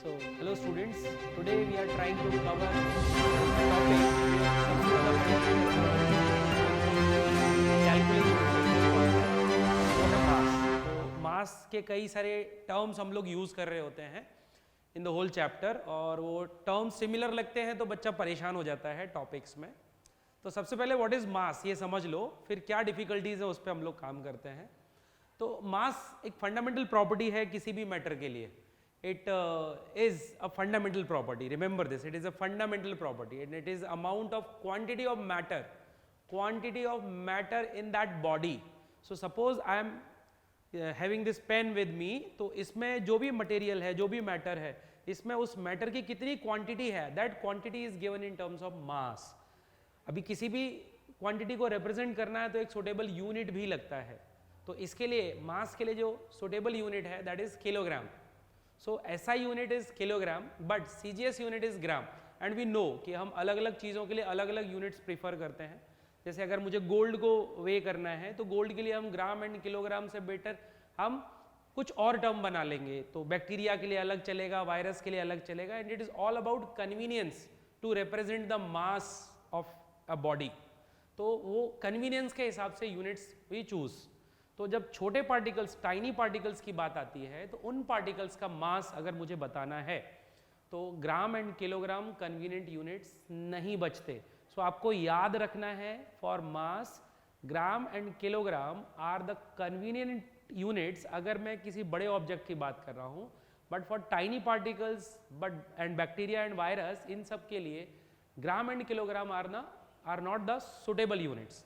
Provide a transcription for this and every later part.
So, hello students. Today we are trying to cover a topic तो मास के कई सारे टर्म्स हम लोग यूज कर रहे होते हैं इन द होल चैप्टर, और वो टर्म्स सिमिलर लगते हैं तो बच्चा परेशान हो जाता है टॉपिक्स में। तो सबसे पहले व्हाट इज मास ये समझ लो, फिर क्या डिफिकल्टीज है उस पर हम लोग काम करते हैं। तो मास एक फंडामेंटल प्रॉपर्टी है किसी भी मैटर के लिए। It is a fundamental property. Remember this. It is a fundamental property, and it is amount of quantity of matter in that body. So suppose I am having this pen with me. तो इसमें जो भी material है, जो भी matter है, इसमें उस मैटर की कितनी क्वांटिटी है, that quantity is given in terms of mass. अभी किसी भी क्वांटिटी को रिप्रेजेंट करना है तो एक सुटेबल यूनिट भी लगता है। तो इसके लिए मास के लिए जो सुटेबल यूनिट है that is kilogram. So SI unit is kilogram, but CGS unit is gram, and we know कि हम अलग अलग चीज़ों के लिए अलग अलग यूनिट्स प्रीफर करते हैं। जैसे अगर मुझे गोल्ड को वे करना है तो गोल्ड के लिए हम ग्राम एंड किलोग्राम से बेटर हम कुछ और टर्म बना लेंगे। तो बैक्टीरिया के लिए अलग चलेगा, वायरस के लिए अलग चलेगा, and it is all about convenience to represent the mass of a body. तो वो कन्वीनियंस के हिसाब से यूनिट्स वी चूज। तो जब छोटे पार्टिकल्स, टाइनी पार्टिकल्स की बात आती है तो उन पार्टिकल्स का मास अगर मुझे बताना है तो gram and kilogram convenient units नहीं बचते। सो आपको याद रखना है, for mass gram and kilogram are the convenient units अगर मैं किसी बड़े ऑब्जेक्ट की बात कर रहा हूँ। But for tiny particles and bacteria and virus, इन सब के लिए gram and kilogram are not the suitable units.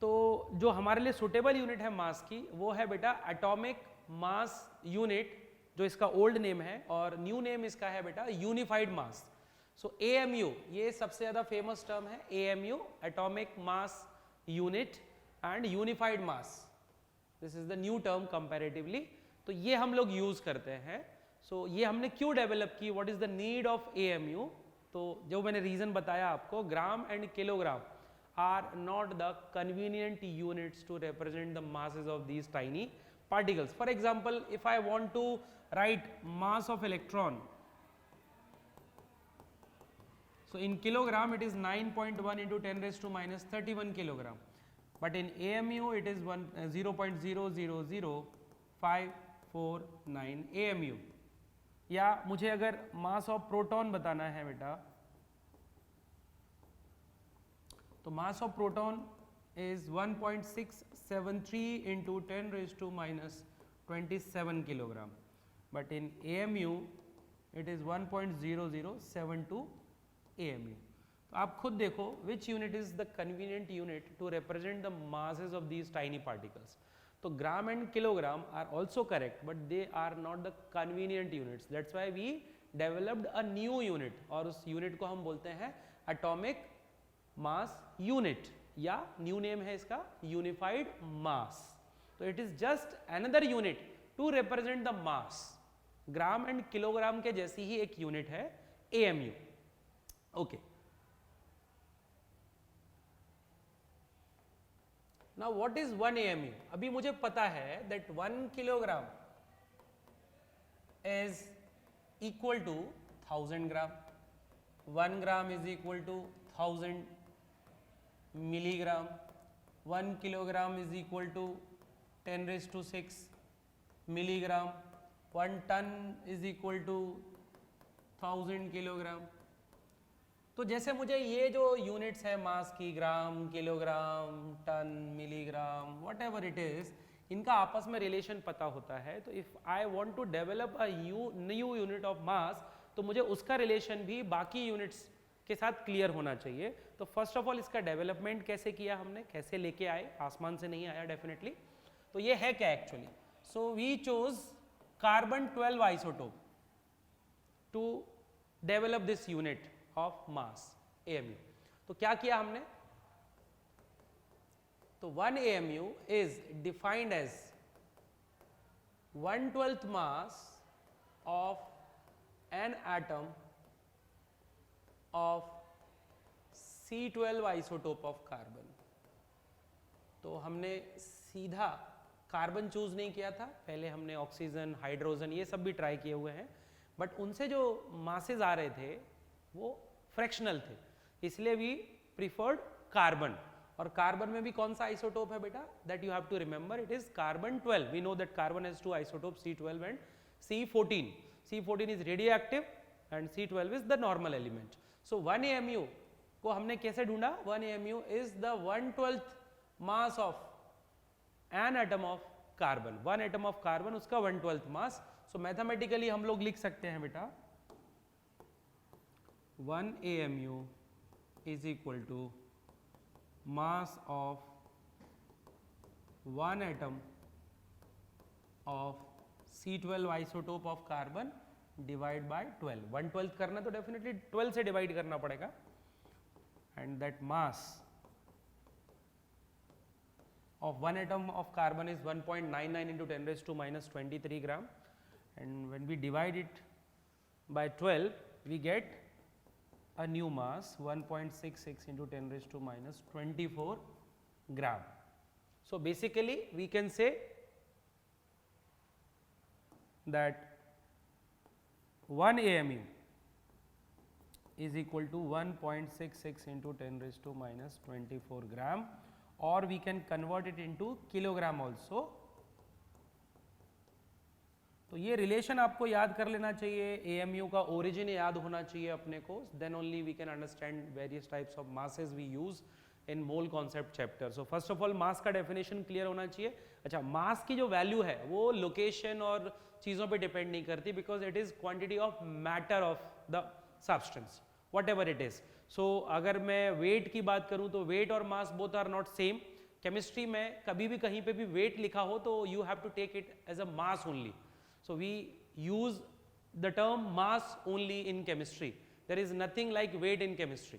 तो जो हमारे लिए सुटेबल यूनिट है मास की वो है बेटा एटॉमिक मास यूनिट, जो इसका ओल्ड नेम है, और न्यू नेम इसका है बेटा यूनिफाइड मास। सो AMU ये सबसे ज्यादा फेमस टर्म है, AMU atomic mass unit and unified mass. This is the new term comparatively. तो ये हम लोग यूज करते हैं। सो ये हमने क्यों डेवलप की, what is the need of AMU। तो जो मैंने रीजन बताया आपको, ग्राम and kilogram are not the convenient units to represent the masses of these tiny particles. For example, if I want to write mass of electron, so in kilogram it is 9.1 into 10 raised to minus 31 kilogram, but in AMU it is 0.000549 AMU. या मुझे अगर mass of proton बताना है बेटा, तो mass of proton is 1.673 into 10 raise to minus 27 kilogram, but in AMU it is 1.0072 AMU। तो आप खुद देखो which unit is the convenient unit to represent the masses of these tiny particles. तो gram and kilogram are also correct, but they are not the convenient units. That's why we developed a new unit, और उस unit को हम बोलते हैं atomic mass unit, या new name है इसका यूनिफाइड मास। तो it is just another unit to represent the mass. Gram and kilogram के जैसी ही एक यूनिट है AMU। Okay, now what is 1 AMU। अभी मुझे पता है that 1 kilogram is equal to 1000 gram, 1 gram is equal to 1000 milligram, 1 kilogram is equal to 10 raised to 6 milligram, 1 ton is equal to 1000 kilogram। तो जैसे मुझे ये जो यूनिट्स है मास की, gram, kilogram, ton, milligram, whatever it is, इनका आपस में रिलेशन पता होता है। तो if I want to develop a new unit of mass, तो मुझे उसका रिलेशन भी बाकी यूनिट्स के साथ क्लियर होना चाहिए। तो फर्स्ट ऑफ ऑल इसका डेवलपमेंट कैसे किया हमने, कैसे लेके आए, आसमान से नहीं आया डेफिनेटली। तो ये है क्या actually. So we chose carbon 12 isotope to develop this unit of mass AMU। तो क्या किया हमने, तो 1 AMU is defined as 1/12 mass of an atom of C12 isotope of carbon. तो हमने सीधा कार्बन चूज नहीं किया था, पहले हमने ऑक्सीजन, हाइड्रोजन ये सब भी ट्राई किए हुए हैं, बट उनसे जो मासेज आ रहे थे वो फ्रैक्शनल थे, इसलिए वी प्रिफर्ड कार्बन। और कार्बन में भी कौन सा आइसोटोप है बेटा, that you have to remember, it is carbon 12। We know that carbon has two isotope C12 and C14. C14 is radioactive and C12 is the normal element. So 1 AMU को हमने कैसे ढूंढा, 1 AMU is the 1/12 mass of an atom of carbon. 1 atom of carbon उसका 1/12 मास। सो mathematically हम लोग लिख सकते हैं बेटा 1 AMU is equal to mass of 1 atom of C12 isotope of carbon divide by 12. 1/12 करना तो डेफिनेटली 12 से डिवाइड करना पड़ेगा, and that mass of 1 atom of carbon is 1.99 into 10 raised to minus 23 gram, and when we divide it by 12 we get a new mass 1.66 into 10 raised to minus 24 gram. So basically we can say that 1 AMU is equal to 1.66 into 10 raised to minus 24 gram, or we can convert it into kilogram also. तो ये relation आपको याद कर लेना चाहिए, AMU का origin याद होना चाहिए अपने को, then only we can understand various types of masses we use in mole concept chapter. So first of all mass का डेफिनेशन क्लियर होना चाहिए। अच्छा, मास की जो वैल्यू है वो लोकेशन और चीज़ों पे डिपेंड नहीं करती, because it is quantity of matter of the substance whatever it is. So अगर मैं वेट की बात करूँ तो वेट और mass both are not same. Chemistry में कभी भी कहीं पे भी वेट लिखा हो तो you have to take it as a mass only. So we use the term mass only in chemistry. There is nothing like weight in chemistry.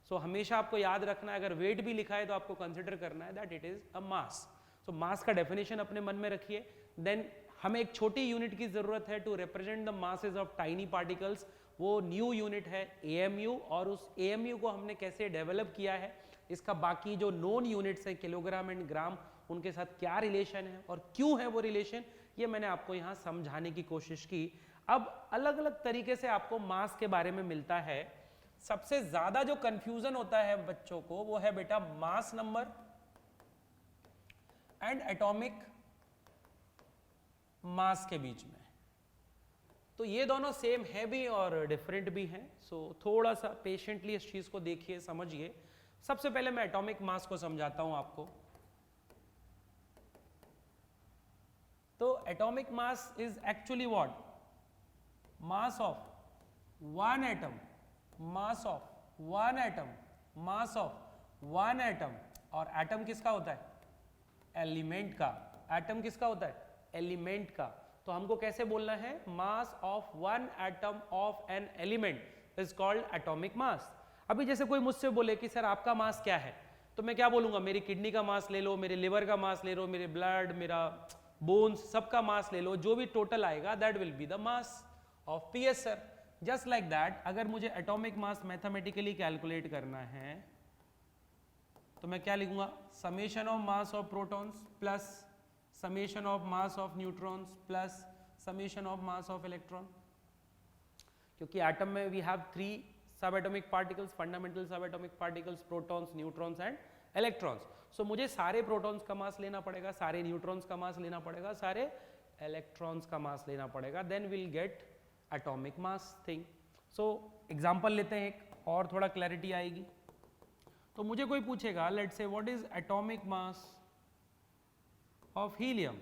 So हमेशा आपको याद रखना है, अगर weight भी लिखा है तो आपको consider करना है that it is a mass. So mass का definition अपने मन में रखिए। Then हमें एक छोटी unit की ज़रूरत है to represent the masses of tiny particles. वो new unit है AMU, और उस AMU को हमने कैसे develop किया है, इसका बाकी जो known units है किलोग्राम एंड ग्राम, उनके साथ क्या रिलेशन है और क्यों है वो रिलेशन, ये मैंने आपको यहाँ समझाने की कोशिश की। अब अलग अलग तरीके से आपको मास के बारे में मिलता है। सबसे ज्यादा जो कंफ्यूजन होता है बच्चों को वो है बेटा मास नंबर एंड एटॉमिक मास के बीच में। तो ये दोनों सेम है भी और डिफरेंट भी हैं। सो थोड़ा सा पेशेंटली इस चीज को देखिए, समझिए। सबसे पहले मैं एटॉमिक मास को समझाता हूं आपको। तो atomic mass is actually what, mass of one atom, mass of one atom, mass of one atom. और एटम किसका होता है, एलिमेंट का। एटम किसका होता है, एलिमेंट का। तो हमको कैसे बोलना है, मास of one atom of an element is called atomic mass. अभी जैसे कोई मुझसे बोले कि सर आपका मास क्या है, तो मैं क्या बोलूंगा, मेरी किडनी का मास ले लो, मेरे लिवर का मास ले लो, मेरे ब्लड, मेरा बोन्स, सबका मास ले लो, जो भी टोटल आएगा that will be the mass of PS sir. Just like that अगर मुझे एटॉमिक मास मैथमेटिकली कैलकुलेट करना है तो मैं क्या लिखूंगा, summation of mass of protons plus summation of mass of neutrons plus summation of mass of electron. क्योंकि atom में we have 3 subatomic particles, fundamental subatomic particles, protons, neutrons and electrons. So मुझे सारे protons का mass लेना पड़ेगा, सारे neutrons का mass लेना पड़ेगा, सारे इलेक्ट्रॉन्स का मास लेना पड़ेगा, then will get atomic mass thing. So example लेते हैं एक और, थोड़ा क्लैरिटी आएगी। तो मुझे कोई पूछेगा, let's say what is atomic mass of helium.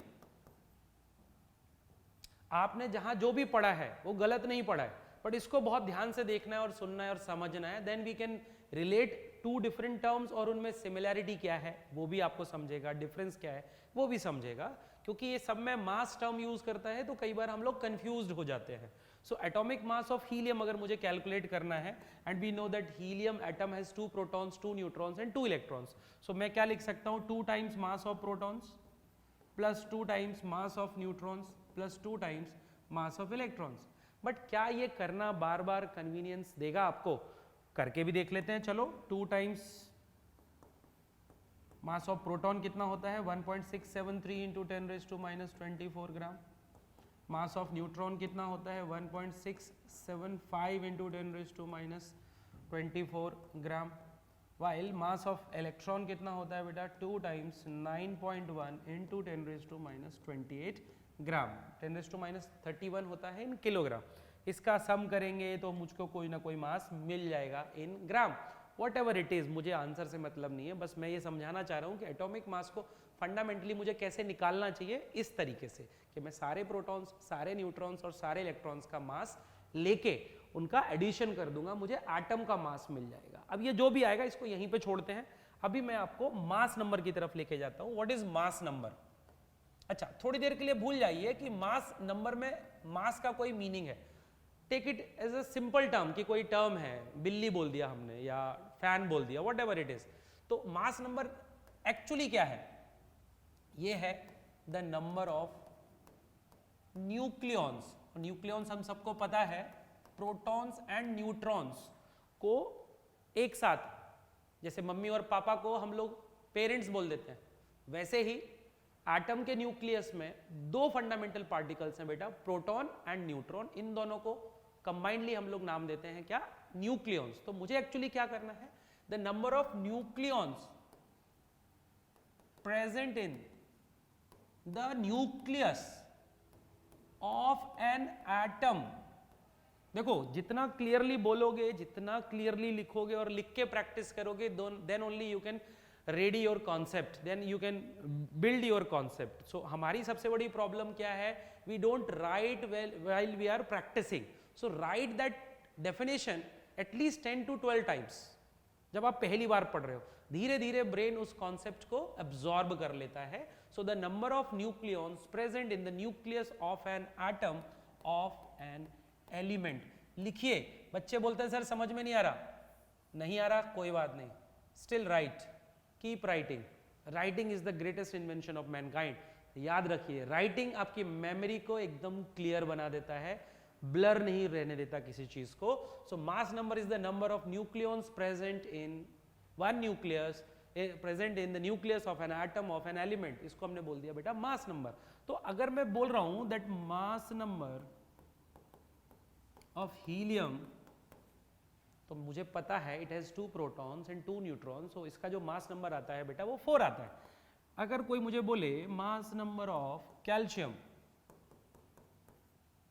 आपने जहां जो भी पढ़ा है वो गलत नहीं पढ़ा है, बट इसको बहुत ध्यान से देखना है और सुनना है और समझना है, then we can relate 2 different terms और उनमें सिमिलैरिटी क्या है वो भी आपको समझेगा, डिफरेंस क्या है वो भी समझेगा। क्योंकि ये सब में मास टर्म यूज करता है तो कई बार हम लोग कंफ्यूज्ड हो जाते हैं। So atomic mass of helium अगर मुझे कैलकुलेट करना है, and we know that helium atom has 2 protons, 2 neutrons and 2 electrons. So मैं क्या लिख सकता हूं, 2 times mass of protons plus 2 times mass of neutrons plus 2 times mass of electrons. But क्या ये करना बार बार कन्वीनियंस देगा आपको, करके भी देख लेते हैं। चलो 2 टाइम्स मास ऑफ प्रोटॉन कितना होता है 1.673 into 10⁻⁻24 gram. Mass of neutron कितना होता है 1.675 into 10⁻⁻24 gram. While mass of electron कितना होता है बेटा 2 टाइम्स 9.1 इंटू 10⁻28 ग्राम। 10⁻31 होता है इन किलोग्राम। इसका सम करेंगे तो मुझको कोई ना कोई मास मिल जाएगा इन ग्राम। वॉट एवर इट इज, मुझे आंसर से मतलब नहीं है, बस मैं ये समझाना चाह रहा हूँ कि एटॉमिक मास को फंडामेंटली मुझे कैसे निकालना चाहिए, इस तरीके से कि मैं सारे प्रोटॉन्स, सारे न्यूट्रॉन्स और सारे इलेक्ट्रॉन्स का मास लेके उनका एडिशन कर दूंगा, मुझे एटम का मास मिल जाएगा। अब ये जो भी आएगा इसको यहीं पे छोड़ते हैं, अभी मैं आपको मास नंबर की तरफ लेके जाता हूँ। What is mass number? अच्छा, थोड़ी देर के लिए भूल जाइए कि मास नंबर में मास का कोई मीनिंग है। Take it as a simple term कि कोई टर्म है, बिल्ली बोल दिया हमने या फैन बोल दिया, वट एवर इट इज। तो मास नंबर एक्चुअली क्या है? ये है the number of nucleons. Nucleons हम सबको पता है प्रोटॉन्स एंड न्यूट्रॉन्स को एक साथ, जैसे मम्मी और पापा को हम लोग पेरेंट्स बोल देते हैं, वैसे ही एटम के न्यूक्लियस में दो फंडामेंटल पार्टिकल्स हैं बेटा, प्रोटॉन एंड न्यूट्रॉन। इन दोनों को कंबाइंडली हम लोग नाम देते हैं क्या? न्यूक्लियॉन्स। तो मुझे एक्चुअली क्या करना है? The number of nucleons present in the nucleus of an atom. देखो, जितना क्लियरली बोलोगे, जितना क्लियरली लिखोगे और लिख के प्रैक्टिस करोगे, then only you can ready your concept, then you can build your concept. So हमारी सबसे बड़ी प्रॉब्लम क्या है? We don't write while we are practicing. So write that definition at least 10 to 12 times. जब आप पहली बार पढ़ रहे हो, धीरे धीरे ब्रेन उस कॉन्सेप्ट को एब्जॉर्ब कर लेता है। So the number of nucleons present in the nucleus of an atom of an element. लिखिए। बच्चे बोलते हैं सर समझ में नहीं आ रहा। नहीं आ रहा, कोई बात नहीं, still right, keep writing. Writing is the greatest invention of Mankind. याद रखिए, राइटिंग आपकी मेमोरी को एकदम क्लियर बना देता है, ब्लर नहीं रहने देता किसी चीज को। So mass number is the number of nucleons present in one nucleus, present in the nucleus of an atom of an element. इसको हमने बोल दिया बेटा मास नंबर। तो अगर मैं बोल रहा हूं that mass number of helium, तो मुझे पता है it has 2 protons and 2 neutrons, so इसका जो मास नंबर आता है बेटा वो 4 आता है। अगर कोई मुझे बोले मास नंबर ऑफ कैल्शियम,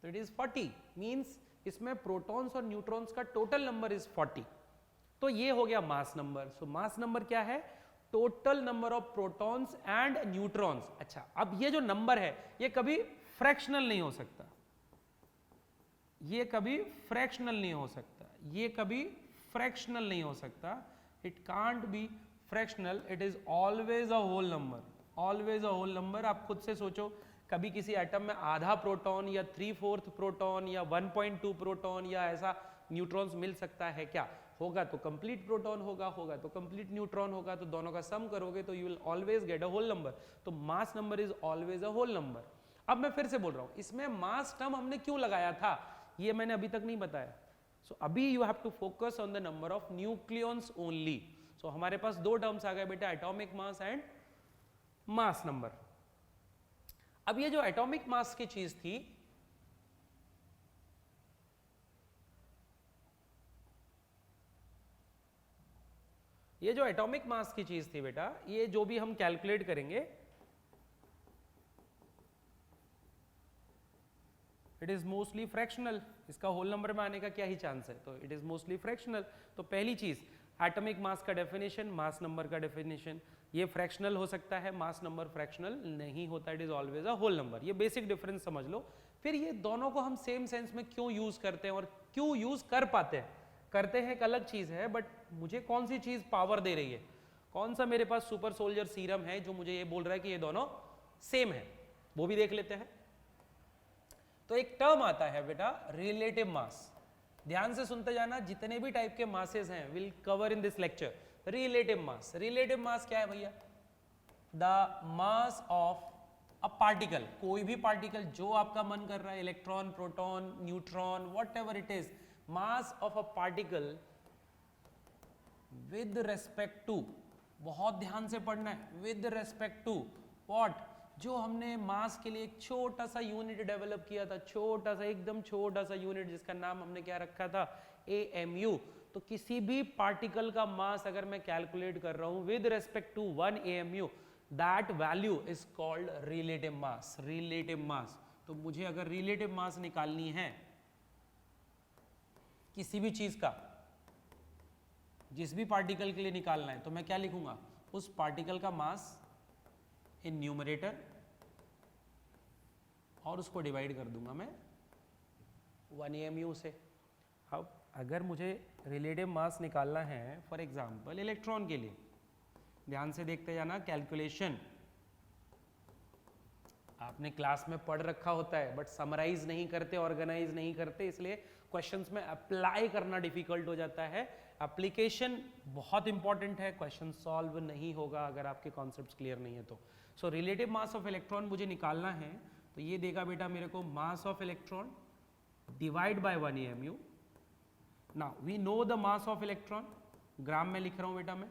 तो इट इज 40, मींस इसमें प्रोटॉन्स और न्यूट्रॉन्स का टोटल नंबर इज 40। तो ये हो गया मास नंबर। सो मास नंबर क्या है? Total number of protons and neutrons. अच्छा, अब ये जो नंबर है ये कभी फ्रैक्शनल नहीं हो सकता, ये कभी फ्रैक्शनल नहीं हो सकता, ये कभी फ्रैक्शनल नहीं हो सकता। It can't be fractional, it is always a whole number, always a whole number. आप खुद से सोचो, कभी किसी एटम में आधा प्रोटॉन या 3/4 प्रोटॉन या 1.2 प्रोटॉन या ऐसा न्यूट्रॉन्स मिल सकता है क्या? होगा तो कंप्लीट प्रोटॉन होगा, होगा तो कंप्लीट न्यूट्रॉन होगा, तो दोनों का सम करोगे तो you will always get a whole number. तो mass number is always a whole number. अब मैं फिर से बोल रहा हूं, इसमें मास टर्म हमने क्यों लगाया था ये मैंने अभी तक नहीं बताया। सो अभी you have to focus on the number of nucleons only. So हमारे पास 2 टर्म्स आ गए बेटा, atomic mass and mass number. अब ये जो एटॉमिक मास की चीज थी, ये जो एटॉमिक मास की चीज थी बेटा, ये जो भी हम कैलकुलेट करेंगे, इट इज मोस्टली फ्रैक्शनल। इसका होल नंबर में आने का क्या ही चांस है? तो इट इज मोस्टली फ्रैक्शनल। तो पहली चीज, एटॉमिक मास का डेफिनेशन, मास नंबर का डेफिनेशन, ये फ्रैक्शनल हो सकता है, मास नंबर फ्रैक्शनल नहीं होता, it is always a whole number. ये बेसिक डिफरेंस समझ लो। फिर ये दोनों को हम सेम सेंस में क्यों यूज करते हैं और क्यों यूज कर पाते हैं? करते हैं एक अलग चीज है, बट मुझे कौन सी चीज पावर दे रही है? कौन सा मेरे पास सुपर सोल्जर सीरम है जो मुझे ये बोल रहा है कि ये दोनों सेम है? वो भी देख लेते हैं। तो एक टर्म आता है बेटा रिलेटिव मास। ध्यान से सुनते जाना, जितने भी टाइप के मासेस हैं will cover in this lecture. Relative mass, relative मास क्या है भैया? The mass of a particle, कोई भी पार्टिकल जो आपका मन कर रहा है, electron, proton, neutron, what ever it is, mass of a particle with respect to बहुत ध्यान से पढ़ना है, विद रेस्पेक्ट टू व्हाट, जो हमने मास के लिए एक छोटा सा यूनिट डेवलप किया था, छोटा सा एकदम छोटा सा यूनिट जिसका नाम हमने क्या रखा था, AMU। तो किसी भी पार्टिकल का मास अगर मैं कैलकुलेट कर रहा हूं with respect to 1 AMU, that value is called relative mass. Relative mass, तो मुझे अगर रिलेटिव मास निकालनी है किसी भी चीज का, जिस भी पार्टिकल के लिए निकालना है, तो मैं क्या लिखूंगा, उस पार्टिकल का मास इन न्यूमरेटर और उसको डिवाइड कर दूंगा मैं 1 AMU से। अब अगर मुझे रिलेटिव मास निकालना है फॉर एग्जांपल इलेक्ट्रॉन के लिए, ध्यान से देखते जाना, कैलकुलेशन आपने क्लास में पढ़ रखा होता है बट समराइज नहीं करते, ऑर्गेनाइज नहीं करते, इसलिए क्वेश्चंस में अप्लाई करना डिफिकल्ट हो जाता है। एप्लीकेशन बहुत इंपॉर्टेंट है, क्वेश्चन सॉल्व नहीं होगा अगर आपके कॉन्सेप्ट्स क्लियर नहीं है तो। So relative mass of electron मुझे निकालना है, तो ये देगा बेटा मेरे को mass of electron divide by 1 AMU। Now we know the mass of electron, gram में लिख रहा हूं बेटा मैं,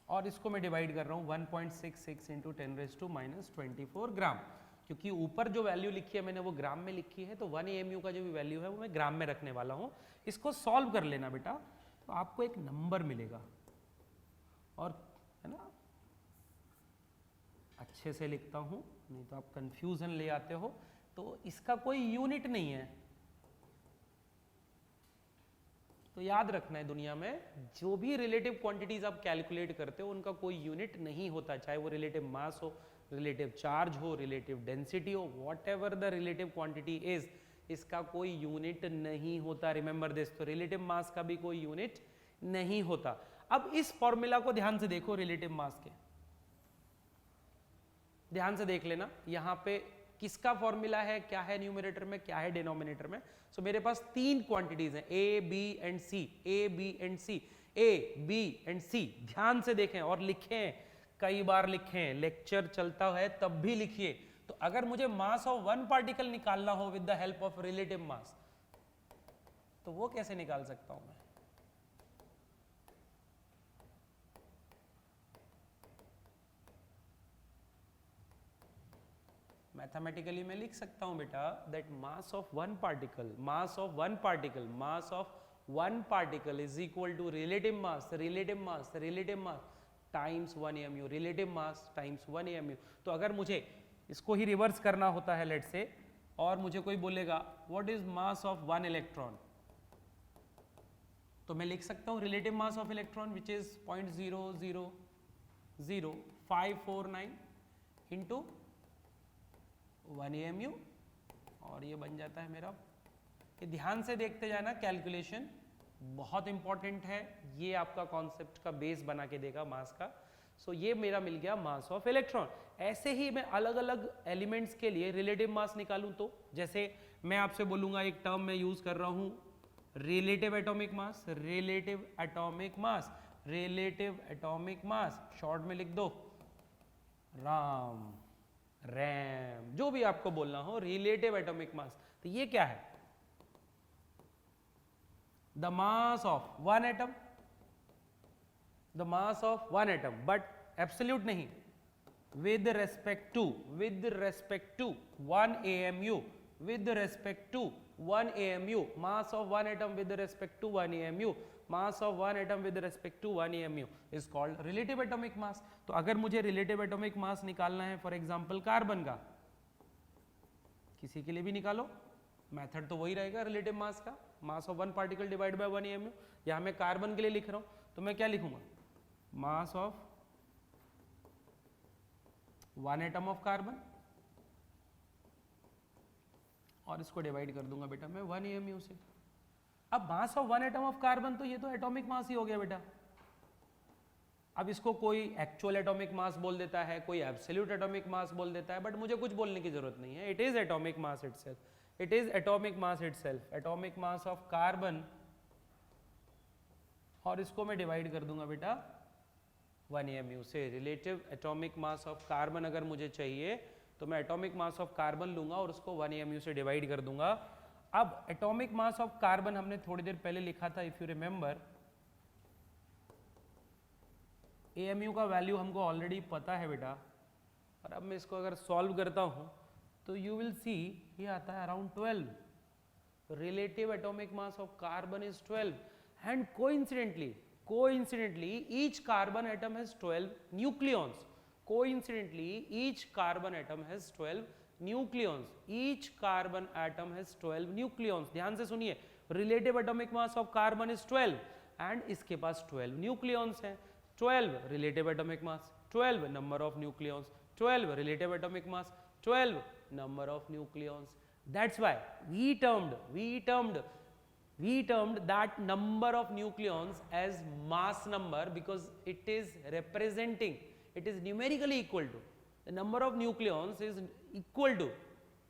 और इसको मैं डिवाइड कर रहा हूं 1.66 इंटू 10⁻⁻24 ग्राम, क्योंकि ऊपर जो वैल्यू लिखी है मैंने वो ग्राम में लिखी है, तो 1 AMU का जो भी वैल्यू है वो मैं ग्राम में रखने वाला हूं। इसको सॉल्व कर लेना बेटा, तो आपको एक नंबर मिलेगा, और है ना, अच्छे से लिखता हूं नहीं तो आप कंफ्यूजन ले आते हो। तो इसका कोई यूनिट नहीं है, तो याद रखना है दुनिया में जो भी रिलेटिव क्वांटिटीज आप कैलकुलेट करते हो उनका कोई यूनिट नहीं होता, चाहे वो रिलेटिव मास हो, रिलेटिव चार्ज हो, रिलेटिव डेंसिटी हो, what ever the relative quantity is, इसका कोई यूनिट नहीं होता। रिमेंबर दिस, तो रिलेटिव मास का भी कोई यूनिट नहीं होता। अब इस फॉर्मूला को ध्यान से देखो, रिलेटिव मास के ध्यान से देख लेना, यहां पे किसका फॉर्मूला है, क्या है न्यूमरेटर में, क्या है डिनोमिनेटर में। सो मेरे पास 3 क्वांटिटीज हैं, A, B and C, A, B and C, A, B and C। ध्यान से देखें और लिखें, कई बार लिखें, लेक्चर चलता है तब भी लिखिए। तो अगर मुझे मास ऑफ 1 पार्टिकल निकालना हो with the help of relative mass, तो वो कैसे निकाल सकता हूं मैं? मैथमेटिकली मैं लिख सकता हूं बेटा that mass of one particle, mass of one particle, mass of one particle is equal to relative mass, relative mass, relative mass times 1 AMU, relative mass times 1 AMU। तो अगर मुझे इसको ही रिवर्स करना होता है लेट से, और मुझे कोई बोलेगा what is mass of 1 electron, तो मैं लिख सकता हूं relative mass of electron which is 0.000549 into 1 AMU, और ये बन जाता है मेरा। ये ध्यान से देखते जाना, कैलकुलेशन बहुत इंपॉर्टेंट है, ये आपका कॉन्सेप्ट का बेस बना के देगा मास का। सो ये मेरा मिल गया मास ऑफ इलेक्ट्रॉन। ऐसे ही मैं अलग अलग एलिमेंट्स के लिए रिलेटिव मास निकालूं, तो जैसे मैं आपसे बोलूंगा, एक टर्म मैं यूज कर रहा हूं रिलेटिव एटॉमिक मास, रिलेटिव एटॉमिक मास, रिलेटिव एटॉमिक मास, शॉर्ट में लिख दो राम, रैम, जो भी आपको बोलना हो, रिलेटिव एटॉमिक मास। तो ये क्या है? The mass of one atom, the mass of one atom, but absolute नहीं, with respect to 1 AMU, with respect to 1 AMU, mass of one atom with respect to 1 AMU, mass of one atom with respect to 1 AMU is called relative atomic mass। तो अगर मुझे relative atomic mass निकालना है for example carbon का, किसी के लिए भी निकालो, मेथड तो वही रहेगा रिलेटिव मास का, मास of one particle divide by 1 AMU। यहां मैं कार्बन के लिए लिख रहा हूं, तो मैं क्या लिखूंगा, मास ऑफ 1 एटम ऑफ कार्बन, और इसको डिवाइड कर दूंगा बेटा मैं 1 AMU से। अब मास ऑफ 1 एटम ऑफ कार्बन, तो ये तो एटॉमिक मास ही हो गया बेटा। अब इसको कोई एक्चुअल एटॉमिक मास बोल देता है, कोई एब्सोल्यूट एटॉमिक मास बोल देता है, बट मुझे कुछ बोलने की जरूरत नहीं है, it is atomic mass itself, it is atomic mass itself, atomic mass of carbon, और इसको मैं डिवाइड कर दूंगा बेटा 1 AMU से। Relative atomic mass of carbon अगर मुझे चाहिए तो मैं एटॉमिक मास ऑफ कार्बन लूंगा और उसको 1 AMU से डिवाइड कर दूंगा। अब एटॉमिक मास ऑफ कार्बन हमने थोड़ी देर पहले लिखा था, इफ यू रिमेंबर, AMU का वैल्यू हमको ऑलरेडी पता है बेटा, और अब मैं इसको अगर सॉल्व करता हूँ तो यू विल सी ये आता है around 12. Relative atomic mass of carbon is 12, and coincidentally each carbon atom has 12 nucleons. Coincidentally each carbon atom has 12 nucleons. Each carbon atom has 12 nucleons. ध्यान से सुनिए, relative atomic mass of carbon is 12 and इसके पास 12 nucleons हैं. 12 relative atomic mass, 12 number of nucleons, 12 relative atomic mass, 12 number of nucleons. That's why we termed that number of nucleons as mass number, because it is representing, it is numerically equal to, the number of nucleons is equal to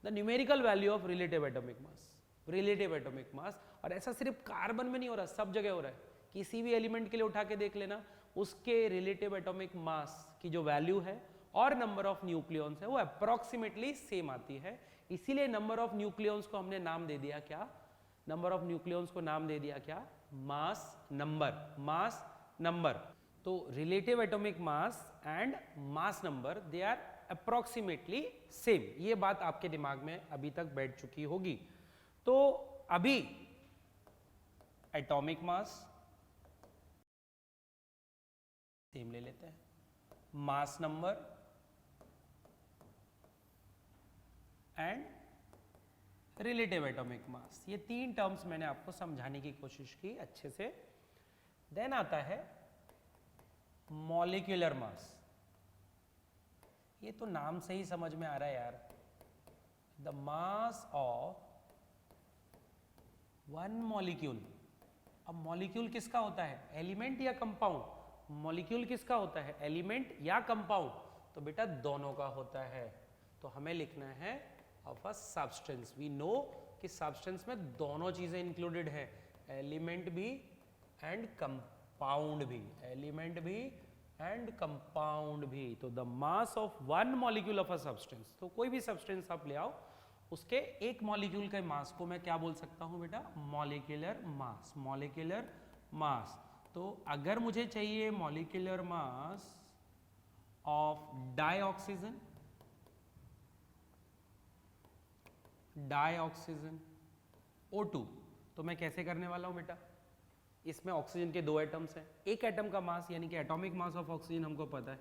the numerical value of relative atomic mass. Relative atomic mass, और ऐसा सिर्फ carbon में नहीं हो रहा, सब जगह हो रहा है. किसी भी एलिमेंट के लिए उठा के देख लेना, उसके रिलेटिव एटॉमिक मास की जो वैल्यू है और नंबर ऑफ न्यूक्लियॉन्स है वो अप्रोक्सीमेटली सेम आती है. इसीलिए नंबर ऑफ न्यूक्लियॉन्स को हमने नाम दे दिया क्या? नंबर ऑफ न्यूक्लियॉन्स को नाम दे दिया क्या? Mass number. Mass number. तो relative atomic mass and mass number they are approximately same. ये बात आपके दिमाग में अभी तक बैठ चुकी होगी. तो अभी एटॉमिक मास सेम ले लेते हैं, mass number and relative atomic मास, ये तीन टर्म्स मैंने आपको समझाने की कोशिश की अच्छे से. देन आता है मॉलिक्यूलर मास. ये तो नाम से ही समझ में आ रहा है यार, the mass of one molecule. अब मॉलिक्यूल किसका होता है? एलिमेंट या कंपाउंड? मॉलिक्यूल किसका होता है? एलिमेंट या कंपाउंड? तो बेटा दोनों का होता है. तो हमें लिखना है of a substance. We know कि सब्सटेंस में दोनों चीजें इंक्लूडेड है, एलिमेंट भी एंड कंपाउंड भी. एलिमेंट भी एंड कंपाउंड भी. तो the mass of one molecule of a substance, तो कोई भी सब्सटेंस आप ले आओ, उसके एक मॉलिक्यूल के मास को मैं क्या बोल सकता हूं बेटा? मॉलिक्यूलर मास. Molecular mass. तो अगर मुझे चाहिए molecular mass of dioxygen, dioxygen O2, तो मैं कैसे करने वाला हूं बेटा? इसमें ऑक्सीजन के दो एटम्स हैं, एक एटम का मास यानी कि एटॉमिक मास ऑफ ऑक्सीजन हमको पता है.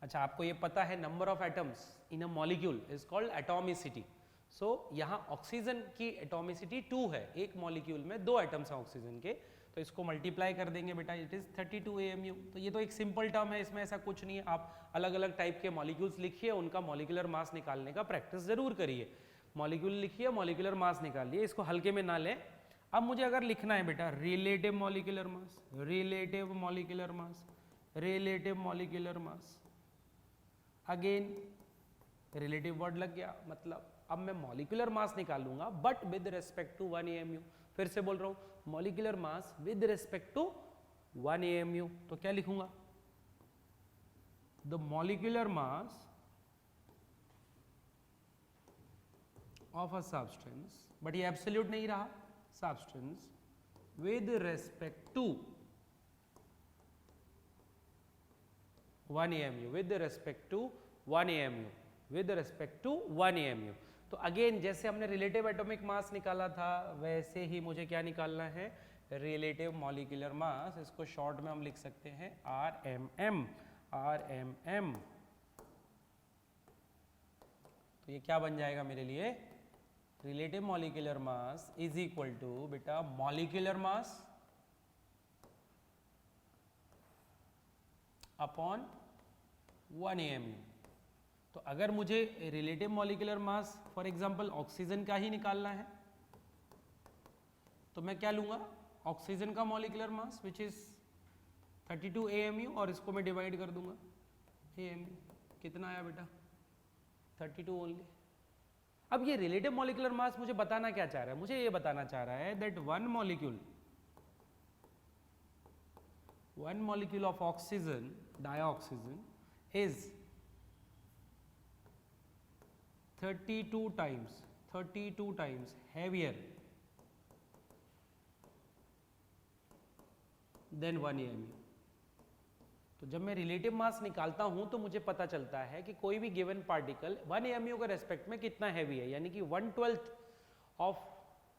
अच्छा, आपको ये पता है number of atoms in a molecule is called atomicity. So यहाँ ऑक्सीजन की एटॉमिसिटी 2 है, एक मॉलिक्यूल में दो एटम्स हैं ऑक्सीजन के, तो इसको मल्टीप्लाई कर देंगे बेटा, इट इज 32 AMU. तो ये तो एक सिंपल टर्म है, इसमें ऐसा कुछ नहीं है. आप अलग अलग टाइप के मॉलिक्यूल्स लिखिए, उनका मॉलिक्यूलर मास निकालने का प्रैक्टिस जरूर करिए. मॉलिक्यूल लिखिए, मॉलिक्यूलर मास निकालिए, इसको हल्के में ना लें. अब मुझे अगर लिखना है बेटा relative molecular mass, relative molecular mass, relative molecular mass, again relative word लग गया, मतलब अब मैं मॉलिक्यूलर मास निकालूंगा but with respect to 1 AMU. फिर से बोल रहा हूं, molecular mass with respect to 1 AMU. तो क्या लिखूंगा? The molecular mass of a substance, but ये एब्सोल्यूट नहीं रहा, substance with respect to 1 AMU, with respect to 1 AMU, with respect to 1 AMU. तो अगेन जैसे हमने रिलेटिव एटॉमिक मास निकाला था, वैसे ही मुझे क्या निकालना है? रिलेटिव मॉलिक्यूलर मास. इसको शॉर्ट में हम लिख सकते हैं RMM. RMM. तो ये क्या बन जाएगा मेरे लिए? Relative molecular mass is equal to बेटा मॉलिक्यूलर मास अपॉन 1 AMU. तो अगर मुझे relative molecular mass for example oxygen का ही निकालना है, तो मैं क्या लूंगा? ऑक्सीजन का molecular mass which is 32 AMU, और इसको मैं डिवाइड कर दूंगा AMU. कितना आया बेटा? 32 ओनली. अब ये रिलेटिव मॉलिक्यूलर मास मुझे बताना क्या चाह रहा है? मुझे ये बताना चाह रहा है that one molecule of oxygen, dioxygen, is 32 times heavier than 1 AMU. तो जब मैं रिलेटिव मास निकालता हूं तो मुझे पता चलता है कि कोई भी गिवन पार्टिकल 1 AMU के रेस्पेक्ट में कितना हैवी है, यानी कि 1/12 ऑफ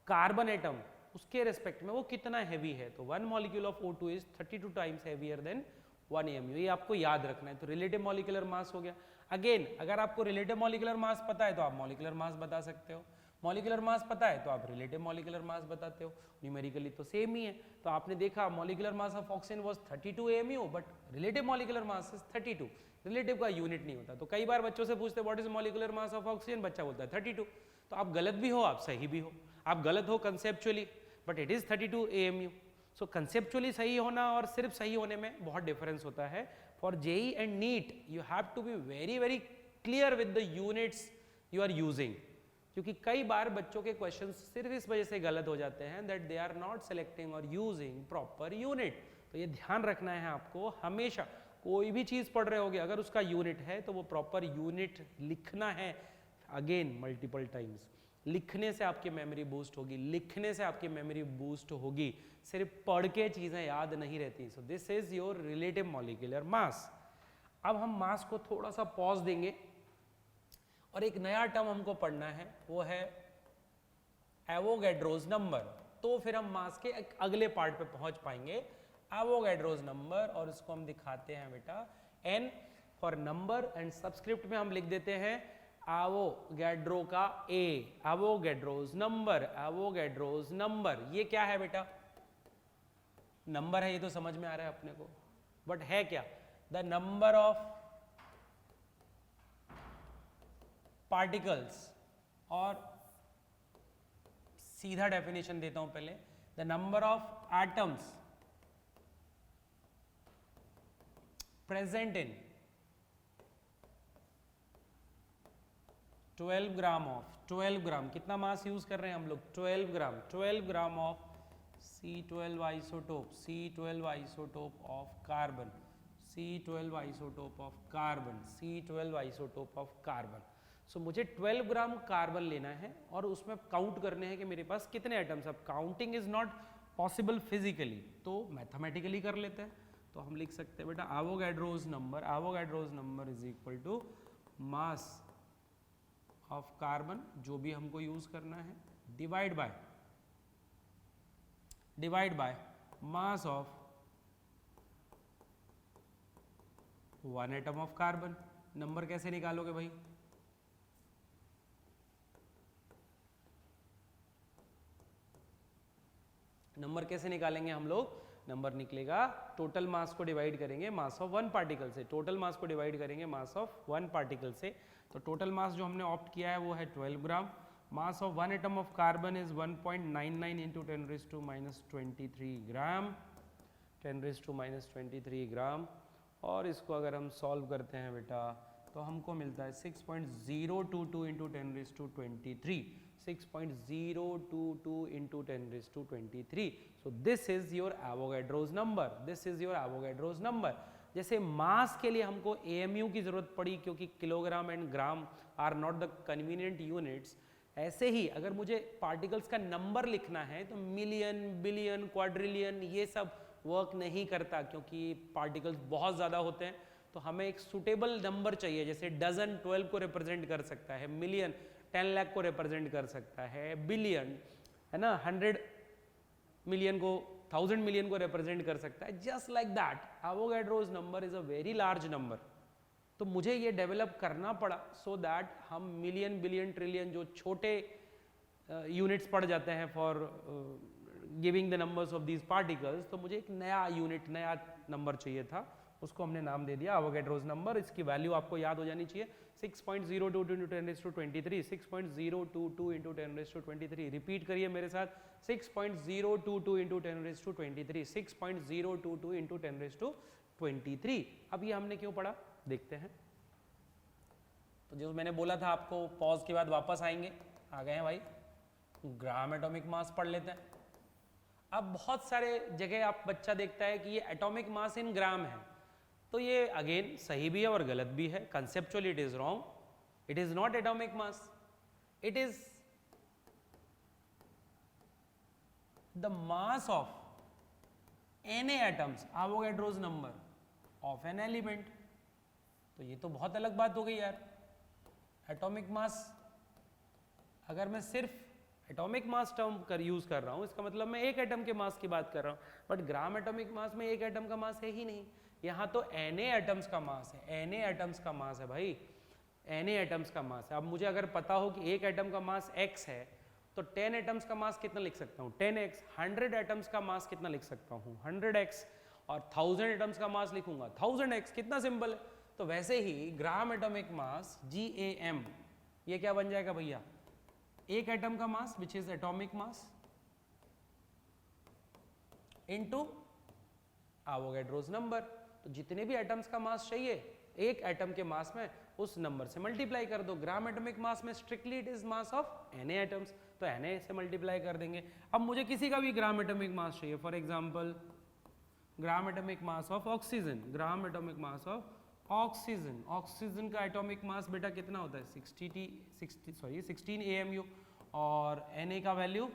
कार्बन एटम उसके रेस्पेक्ट में वो कितना हैवी है। तो 1 molecule of O2 is 32 times heavier than 1 AMU, ये आपको याद रखना है। तो रिलेटिव मॉलिक्यूलर मास हो गया। अगेन अगर आपको रिलेटिव मॉलिक्यूलर मास पता है तो आप मॉलिक्यूलर मास बता सकते हो, मॉलिक्यूलर मास पता है तो आप रिलेटिव मॉलिक्यूलर मास बताते हो। न्यूमेरिकली तो सेम ही है। तो आपने देखा molecular mass of oxygen was 32 AMU but relative molecular mass is 32। Relative का यूनिट नहीं होता। तो कई बार बच्चों से पूछते what is molecular mass of oxygen, बच्चा बोलता है 32। तो आप गलत भी हो आप सही भी हो, आप गलत हो conceptually but it is 32 AMU। So conceptually सही होना और सिर्फ सही होने में बहुत डिफरेंस होता है। For JEE and NEET you have to be very very clear with the units you are using, क्योंकि कई बार बच्चों के क्वेश्चंस सिर्फ इस वजह से गलत हो जाते हैं that they are not selecting और यूजिंग प्रॉपर यूनिट। तो ये ध्यान रखना है आपको हमेशा, कोई भी चीज पढ़ रहे होगे अगर उसका यूनिट है तो वो प्रॉपर यूनिट लिखना है। अगेन मल्टीपल टाइम्स लिखने से आपकी मेमोरी बूस्ट होगी, लिखने से आपकी मेमोरी बूस्ट होगी, सिर्फ पढ़ के चीजें याद नहीं रहती। So this is your relative molecular मास। अब हम मास को थोड़ा सा पॉज देंगे और एक नया टर्म हमको पढ़ना है, वो है एवोगैड्रोस नंबर। तो फिर हम मास के एक अगले पार्ट पे पहुंच पाएंगे, एवोगैड्रोस नंबर, और इसको हम दिखाते हैं बेटा n for number and subscript में हम लिख देते हैं एवोगैड्रो का a, Avogadro's number, Avogadro's number. ये क्या है बेटा? नंबर है, ये तो समझ में आ रहा है अपने को, बट है क्या? द नंबर ऑफ पार्टिकल्स, और सीधा डेफिनेशन देता हूं पहले, the number of atoms present in 12 gram of 12 gram, कितना मास यूज कर रहे हैं हम लोग? 12 gram, 12 gram of C12 isotope, C12 isotope of carbon, C12 isotope of carbon, C12 isotope of carbon. So मुझे 12 ग्राम कार्बन लेना है और उसमें काउंट करने हैं कि मेरे पास कितने एटम्स। अब counting is not possible physically, तो मैथमेटिकली कर लेते हैं। तो हम लिख सकते हैं बेटा Avogadro's number, Avogadro's number is equal to mass of carbon, जो भी हमको यूज करना है, divide by mass of 1 atom of carbon. Number कैसे निकालोगे भाई? नंबर कैसे निकालेंगे हम लोग? नंबर निकलेगा टोटल मास को डिवाइड करेंगे मास ऑफ 1 पार्टिकल से, टोटल मास को डिवाइड करेंगे मास ऑफ 1 पार्टिकल से। तो टोटल मास जो हमने ऑप्ट किया है वो है 12 gram. Mass of 1 atom of carbon is 1.99 into 10⁻⁻23 gram, 10⁻⁻23 gram. और इसको अगर हम सॉल्व करते हैं बेटा तो हमको मिलता है 6.022 into 10⁻23, 6.022 into 10⁻23। So this is your Avogadro's number, this is your Avogadro's number. जैसे मास के लिए हमको AMU की जरूरत पड़ी क्योंकि kilogram and gram are not the convenient units, ऐसे ही अगर मुझे पार्टिकल्स का नंबर लिखना है तो मिलियन, बिलियन, क्वाड्रिलियन ये सब वर्क नहीं करता क्योंकि पार्टिकल्स बहुत ज़्यादा होते हैं। तो हमें एक सुटेबल नंबर चाहिए, जैसे डजन 12 को रिप्रेजेंट कर सकता है, मिलियन 10 लाख को रिप्रेजेंट कर सकता है, बिलियन है ना 100 मिलियन को, 1000 मिलियन को रिप्रेजेंट कर सकता है। Just like that Avogadro's number is a very large number. तो मुझे ये डेवलप करना पड़ा सो दैट हम मिलियन, बिलियन, ट्रिलियन जो छोटे यूनिट्स पड़ जाते हैं for giving the numbers of these particles, तो मुझे एक नया यूनिट, नया नंबर चाहिए था, उसको हमने नाम दे दिया एवोगैड्रोस नंबर। इसकी वैल्यू आपको याद हो जानी चाहिए 6.022 इंटू 10⁻23, 6.022 इंटू 10⁻23। रिपीट करिए मेरे साथ 6.022 इंटू 10⁻23, 6.022 इंटू 10⁻23। अब ये हमने क्यों पढ़ा देखते हैं। तो जो मैंने बोला था आपको पॉज के बाद वापस आएंगे, आ गए हैं भाई, ग्राम एटॉमिक मास पढ़ लेते हैं। अब बहुत सारे जगह आप बच्चा देखता है कि ये एटॉमिक मास इन ग्राम है, तो ये अगेन सही भी है और गलत भी है। Conceptually it is wrong, it is not atomic mass, it is the mass of Na atoms, Avogadro's number of an element. तो ये तो बहुत अलग बात हो गई यार। एटॉमिक मास, अगर मैं सिर्फ एटॉमिक मास टर्म यूज कर रहा हूँ, इसका मतलब मैं एक एटम के मास की बात कर रहा हूँ, बट ग्राम एटॉमिक मास में एक एटम का मास है ही नहीं। यहाँ तो Na एटम्स का मास है, Na एटम्स का मास है भाई, Na एटम्स का मास है। अब मुझे अगर पता हो कि एक एटम का मास x है, तो 10 एटम्स का मास कितना लिख सकता हूँ, 10x। 100 एटम्स का मास कितना लिख सकता हूँ, 100x। और 1000 एटम्स का मास लिखूंगा 1000x। कितना सिंपल है। तो वैसे ही ग्राम एटॉमिक मास GAM, ये क्या बन जाएगा भैया, एक एटम का mass which is atomic mass into Avogadro's number. तो जितने भी एटम्स का मास चाहिए एक एटम के मास में, उस नंबर से मल्टीप्लाई कर दो। ग्राम एटॉमिक मास में strictly it is mass of Na atoms, तो Na से मल्टीप्लाई कर देंगे। अब मुझे किसी का भी ग्राम एटॉमिक मास चाहिए, for example gram atomic mass of oxygen, gram atomic mass of oxygen. Oxygen का एटॉमिक मास बेटा कितना होता है, 16 AMU, और Na का वैल्यू,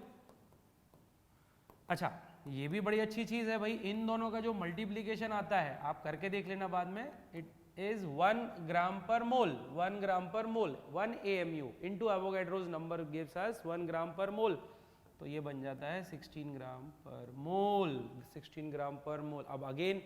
अच्छा ये भी बड़ी अच्छी चीज है भाई, इन दोनों का जो मल्टीप्लीकेशन आता है आप करके देख लेना बाद में, इट इज 1 ग्राम पर मोल, 1 ग्राम पर मोल, 1 AMU into Avogadro's number gives us 1 ग्राम पर मोल। तो ये बन जाता है 16 ग्राम पर मोल, 16 ग्राम पर मोल। अब अगेन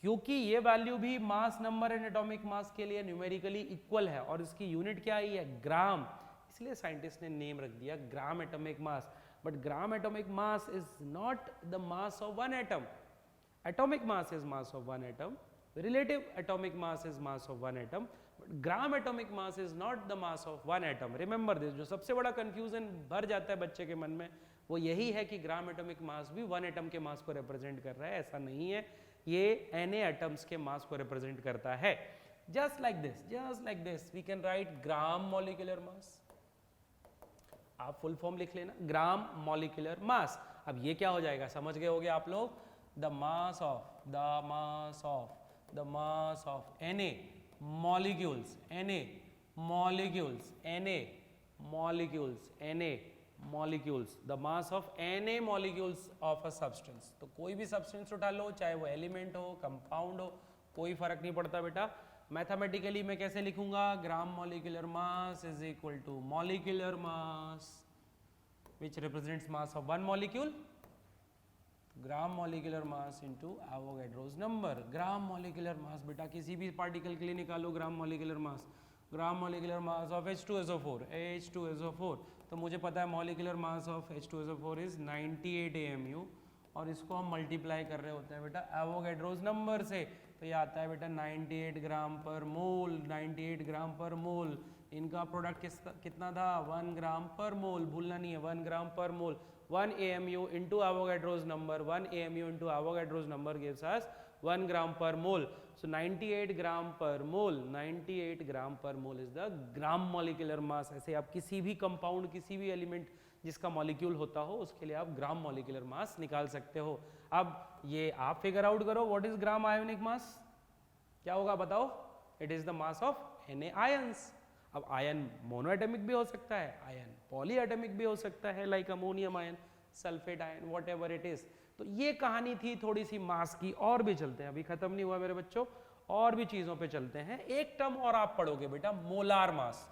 क्योंकि ये वैल्यू भी मास नंबर एंड एटॉमिक मास के लिए न्यूमेरिकली इक्वल है और इसकी यूनिट क्या आई है, ग्राम, इसलिए साइंटिस्ट ने नेम रख दिया ग्राम atomic mass. But gram atomic mass is not the mass of one atom. Atomic mass is mass of one atom. Relative atomic mass is mass of one atom. But gram atomic mass is not the mass of one atom. Remember this. जो सबसे बड़ा confusion भर जाता है बच्चे के मन में वो यही है कि ग्राम एटॉमिक मास भी वन एटम के मास को रिप्रेजेंट कर रहा है। ऐसा नहीं है, ये Na एटम्स के मास को रिप्रेजेंट करता है। Just like this, we can write gram molecular mass. आप फुल फॉर्म लिख लेना, ग्राम मॉलिक्यूलर मास। अब ये क्या हो जाएगा, समझ गए होगे आप लोग, the mass of Na molecules, Na molecules, the mass of Na molecules of a substance. तो कोई भी सब्सटेंस उठा लो, चाहे वो एलिमेंट हो, कंपाउंड हो, कोई फर्क नहीं पड़ता बेटा। मैथमेटिकली मैं कैसे लिखूंगा, gram molecular mass is equal to molecular mass which represents mass of one molecule, gram molecular mass into Avogadro's number. Gram molecular mass बेटा किसी भी पार्टिकल के लिए निकालो, ग्राम मॉलिक्यूलर मास ऑफ H2SO4, तो मुझे पता है molecular mass of H2SO4 is 98 AMU, और इसको हम मल्टीप्लाई कर रहे होते हैं बेटा एवोगैड्रोस नंबर से, तो ये आता है बेटा 98 ग्राम पर मोल, 98 ग्राम पर मोल। इनका प्रोडक्ट कितना था, 1 ग्राम पर मोल, भूलना नहीं है 1 ग्राम पर मोल। 1 AMU into Avogadro's number, 1 AMU into Avogadro's number gives us 1 ग्राम पर मोल। सो 98 ग्राम पर मोल, 98 ग्राम पर mole is the gram molecular मास। ऐसे आप किसी भी कंपाउंड, किसी भी एलिमेंट जिसका मॉलिक्यूल होता हो उसके लिए आप ग्राम मॉलिक्यूलर मास निकाल सकते हो। अब ये आप फिगर आउट करो, व्हाट इज ग्राम आयोनिक मास, क्या होगा बताओ, it is the mass of Na ions. अब आयन मोनोएटमिक भी हो सकता है, आयन पॉलीएटमिक भी हो सकता है, like ammonium ion, sulphate ion, what ever it is. तो ये कहानी थी थोड़ी सी मास की, और भी चलते हैं, अभी खत्म नहीं हुआ मेरे बच्चों, और भी चीजों पे चलते हैं। एक टर्म और आप पढ़ोगे बेटा, molar mass,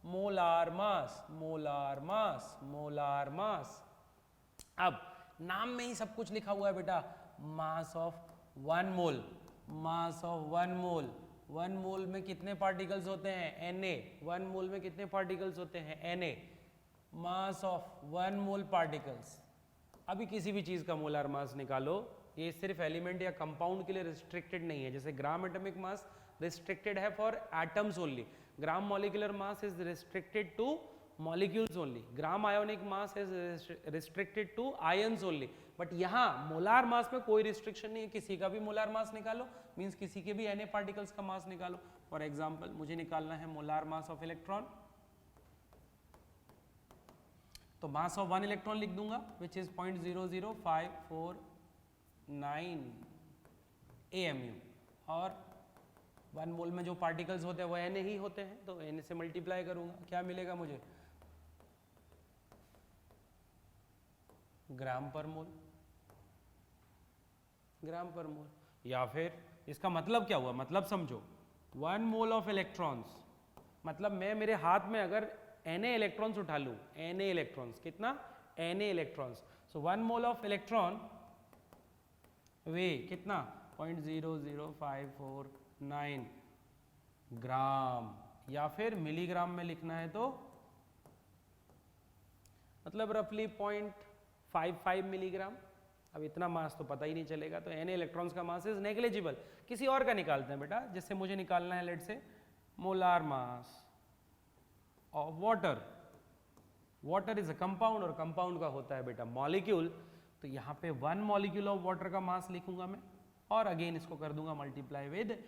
molar mass, molar mass, molar mass. अब नाम में ही सब कुछ लिखा हुआ है बेटा, मास ऑफ 1 मोल, मास ऑफ 1 मोल। 1 मोल में कितने पार्टिकल्स होते हैं, Na। 1 मोल में कितने पार्टिकल्स होते हैं, Na। Mass of 1 mole particles. अभी किसी भी चीज का मोलार मास निकालो, ये सिर्फ एलिमेंट या कंपाउंड के लिए रिस्ट्रिक्टेड नहीं है। जैसे ग्राम एटॉमिक मास रिस्ट्रिक्टेड है for atoms only, gram molecular mass is restricted to molecules only, gram ionic mass is restricted to ions only, but यहाँ मोलार मास में कोई रिस्ट्रिक्शन नहीं है, किसी का भी मोलार मास निकालो, मींस किसी के भी Na पार्टिकल्स का मास निकालो। फॉर एग्जांपल मुझे निकालना है मोलार मास ऑफ इलेक्ट्रॉन, तो मास ऑफ 1 इलेक्ट्रॉन लिख दूंगा विच इज 0.00549 AMU, और 1 मोल में जो पार्टिकल्स होते हैं वो Na ही होते हैं, तो Na से मल्टीप्लाई करूंगा, क्या मिलेगा मुझे, ग्राम पर मोल, ग्राम पर मोल। या फिर इसका मतलब क्या हुआ, मतलब समझो 1 मोल ऑफ इलेक्ट्रॉन्स, मतलब मैं मेरे हाथ में अगर Na इलेक्ट्रॉन्स उठा लूं, Na इलेक्ट्रॉन्स, कितना Na electrons, so 1 mole of electron weigh कितना 0.00549 ग्राम, या फिर मिलीग्राम में लिखना है तो मतलब रफली 0.55 मिलीग्राम। अब इतना मास तो पता ही नहीं चलेगा, तो Na इलेक्ट्रॉन्स का मास इज नेग्लिजिबल। किसी और का निकालते हैं बेटा, जिससे मुझे निकालना है लेट से molar mass of water. Water is a compound, और कंपाउंड का होता है बेटा मॉलिक्यूल, तो यहाँ पे 1 मॉलिक्यूल ऑफ वाटर का मास लिखूंगा मैं, और अगेन इसको कर दूंगा मल्टीप्लाई विद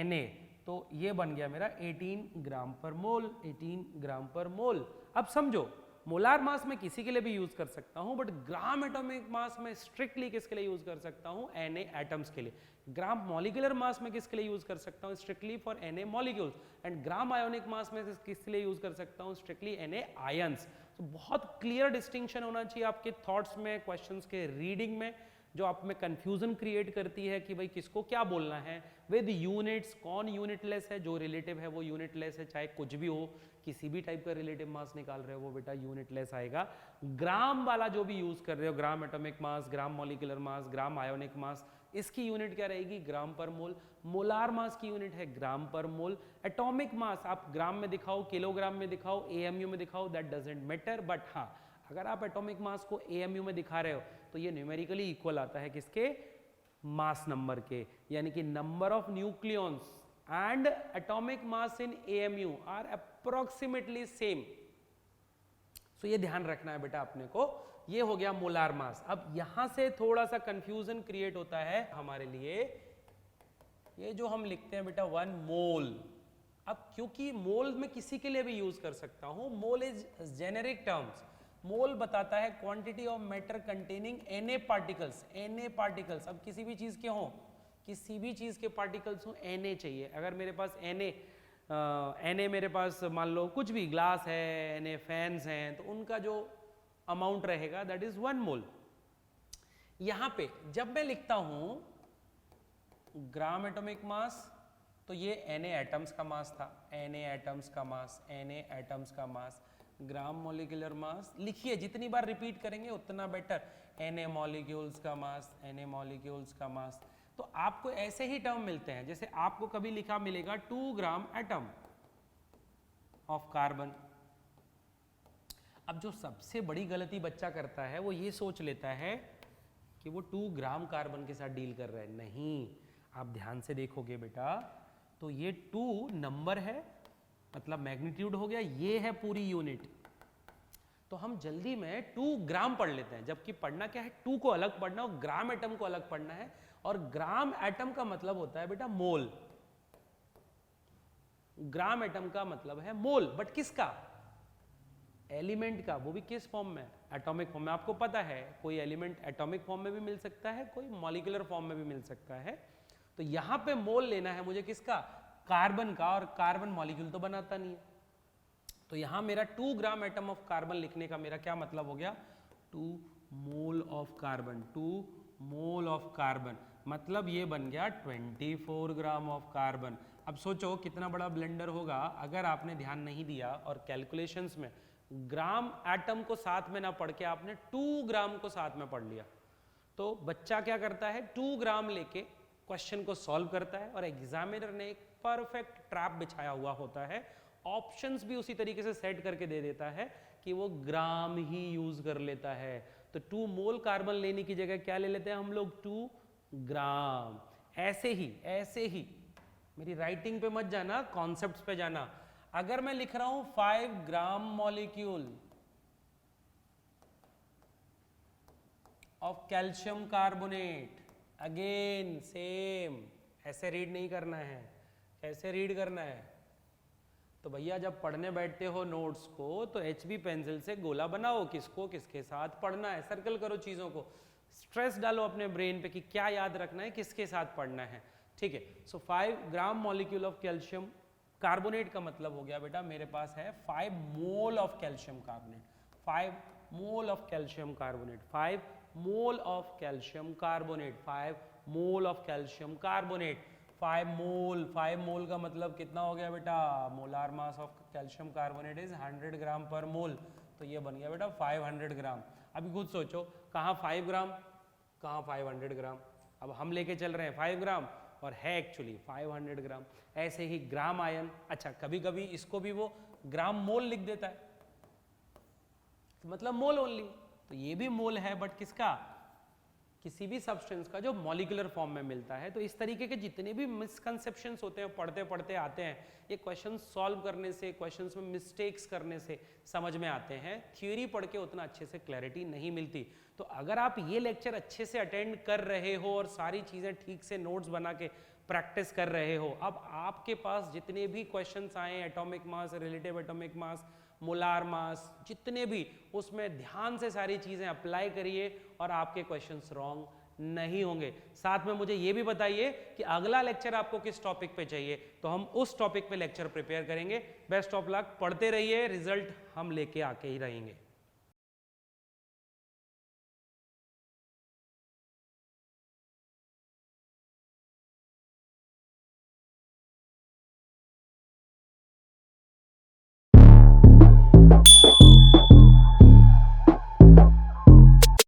Na, तो ये बन गया मेरा 18 ग्राम पर मोल, 18 ग्राम पर मोल। अब समझो मोलार मास में किसी के लिए भी यूज कर सकता हूं, बट ग्राम एटॉमिक मास में स्ट्रिक्टली किसके लिए यूज कर सकता हूं, Na एटम्स के लिए। ग्राम मॉलिक्यूलर मास में किसके लिए यूज कर सकता हूं, strictly for Na molecules, and gram ionic mass में किसके लिए यूज कर सकता हूं, स्ट्रिक्टली Na आयंस। तो बहुत क्लियर डिस्टिंक्शन होना चाहिए आपके थॉट्स में, क्वेश्चंस के रीडिंग में, जो आप में कंफ्यूजन क्रिएट करती है कि भाई किसको क्या बोलना है। विद यूनिट्स, कौन यूनिटलेस है, जो रिलेटिव है वो यूनिटलेस है, चाहे कुछ भी हो, किसी भी टाइप का रिलेटिव मास निकाल रहे हो वो बेटा यूनिटलेस आएगा। ग्राम वाला जो भी यूज कर रहे हो, gram atomic mass, gram molecular mass, gram ionic mass, इसकी यूनिट क्या रहेगी, ग्राम पर मोल। मोलार मास की यूनिट है ग्राम पर मोल। एटॉमिक मास आप ग्राम में दिखाओ, किलोग्राम में दिखाओ, AMU में दिखाओ, दैट डजंट मैटर, बट हाँ अगर आप एटॉमिक मास को AMU में दिखा रहे हो तो ये न्यूमेरिकली इक्वल आता है किसके, मास नंबर के, यानी कि number of nucleons and atomic mass in AMU आर अप्रोक्सीमेटली सेम। सो ये ध्यान रखना है बेटा अपने को। ये हो गया मोलार मास। अब यहां से थोड़ा सा कंफ्यूजन क्रिएट होता है हमारे लिए, ये जो हम लिखते हैं बेटा 1 मोल। अब क्योंकि मोल में किसी के लिए भी यूज कर सकता हूं, मोल इज जेनेरिक टर्म्स। मोल बताता है quantity of matter containing Na particles, Na particles. अब किसी भी चीज के हों, किसी भी चीज के पार्टिकल्स हो, Na चाहिए। अगर मेरे पास Na मेरे पास मान लो कुछ भी ग्लास है, Na फैंस हैं, तो उनका जो अमाउंट रहेगा दैट इज 1 मोल। यहां पे जब मैं लिखता हूं ग्राम एटॉमिक मास, तो ये Na एटम्स का मास था, Na एटम्स का मास, Na एटम्स का मास। ग्राम मॉलिक्यूलर मास लिखिए, जितनी बार रिपीट करेंगे उतना बेटर। Na मॉलिक्यूल्स का मास, Na मॉलिक्यूल्स का मास। तो आपको ऐसे ही टर्म मिलते हैं, जैसे आपको कभी लिखा मिलेगा 2 ग्राम एटम ऑफ कार्बन। अब जो सबसे बड़ी गलती बच्चा करता है वो ये सोच लेता है कि वो 2 ग्राम कार्बन के साथ डील कर रहा है। नहीं, आप ध्यान से देखोगे बेटा तो ये 2 नंबर है, मतलब मैग्नीट्यूड हो गया, ये है पूरी यूनिट। तो हम जल्दी में 2 ग्राम पढ़ लेते हैं, जबकि पढ़ना क्या है, 2 को अलग पढ़ना और ग्राम एटम को अलग पढ़ना है। और ग्राम एटम का मतलब होता है बेटा मोल। ग्राम एटम का मतलब है मोल, बट किसका, एलिमेंट का, वो भी किस फॉर्म में, एटॉमिक फॉर्म में। आपको पता है कोई एलिमेंट एटॉमिक फॉर्म में भी मिल सकता है, कोई मॉलिक्यूलर फॉर्म में भी मिल सकता है। तो यहां पे मोल लेना है मुझे किसका, कार्बन का, और कार्बन मॉलिक्यूल तो बनाता नहीं है। तो यहां मेरा 2 ग्राम एटम ऑफ कार्बन लिखने का मेरा क्या मतलब हो गया, 2 mole of carbon, 2 mole of carbon, मतलब ये बन गया 24 ग्राम ऑफ कार्बन। अब सोचो कितना बड़ा ब्लेंडर होगा अगर आपने ध्यान नहीं दिया और कैलकुलेशंस में ग्राम एटम को साथ में ना पढ़ के आपने 2 ग्राम को साथ में पढ़ लिया। तो बच्चा क्या करता है, 2 ग्राम लेके क्वेश्चन को सॉल्व करता है, और एग्जामिनर ने एक परफेक्ट ट्रैप बिछाया हुआ होता है, ऑप्शंस भी उसी तरीके से सेट करके दे देता है कि वो ग्राम ही यूज कर लेता है। तो 2 मोल कार्बन लेने की जगह क्या ले लेते हैं हम लोग, 2 ग्राम। ऐसे ही मेरी राइटिंग पे मत जाना, कॉन्सेप्ट्स पे जाना। अगर मैं लिख रहा हूं 5 gram molecule of calcium carbonate, again same, ऐसे रीड नहीं करना है। कैसे रीड करना है, तो भैया जब पढ़ने बैठते हो नोट्स को तो HB पेंसिल से गोला बनाओ, किसको किसके साथ पढ़ना है, सर्कल करो चीज़ों को, स्ट्रेस डालो अपने ब्रेन पे कि क्या याद रखना है, किसके साथ पढ़ना है, ठीक है। सो 5 gram molecule of calcium carbonate का मतलब हो गया बेटा मेरे पास है 5 mole of calcium carbonate, 5 mole of calcium carbonate, 5 mole of calcium carbonate, 5 mole of calcium carbonate 5 मोल का मतलब कितना हो गया बेटा, molar mass of calcium carbonate is 100 ग्राम पर मोल, तो ये बन गया बेटा 500 ग्राम। अभी खुद सोचो कहाँ 5 ग्राम कहाँ 500 ग्राम, अब हम लेके चल रहे हैं 5 ग्राम और है एक्चुअली 500 ग्राम। ऐसे ही ग्राम आयन, अच्छा कभी कभी इसको भी वो ग्राम मोल लिख देता है, तो मतलब मोल ओनली, तो ये भी मोल है बट किसका, किसी भी सब्सटेंस का जो मॉलिक्यूलर फॉर्म में मिलता है। तो इस तरीके के जितने भी मिसकंसेप्शंस होते हैं पढ़ते पढ़ते आते हैं, ये क्वेश्चन सॉल्व करने से, क्वेश्चंस में मिस्टेक्स करने से समझ में आते हैं, थ्योरी पढ़ के उतना अच्छे से क्लैरिटी नहीं मिलती। तो अगर आप ये लेक्चर अच्छे से अटेंड कर रहे हो और सारी चीज़ें ठीक से नोट्स बना के प्रैक्टिस कर रहे हो, अब आपके पास जितने भी क्वेश्चंस आए, एटॉमिक मास, रिलेटिव एटॉमिक मास, मोलार मास, जितने भी, उसमें ध्यान से सारी चीज़ें अप्लाई करिए और आपके क्वेश्चंस रॉन्ग नहीं होंगे। साथ में मुझे ये भी बताइए कि अगला लेक्चर आपको किस टॉपिक पे चाहिए, तो हम उस टॉपिक पे लेक्चर प्रिपेयर करेंगे। बेस्ट ऑफ लक, पढ़ते रहिए, रिजल्ट हम लेके आके ही रहेंगे।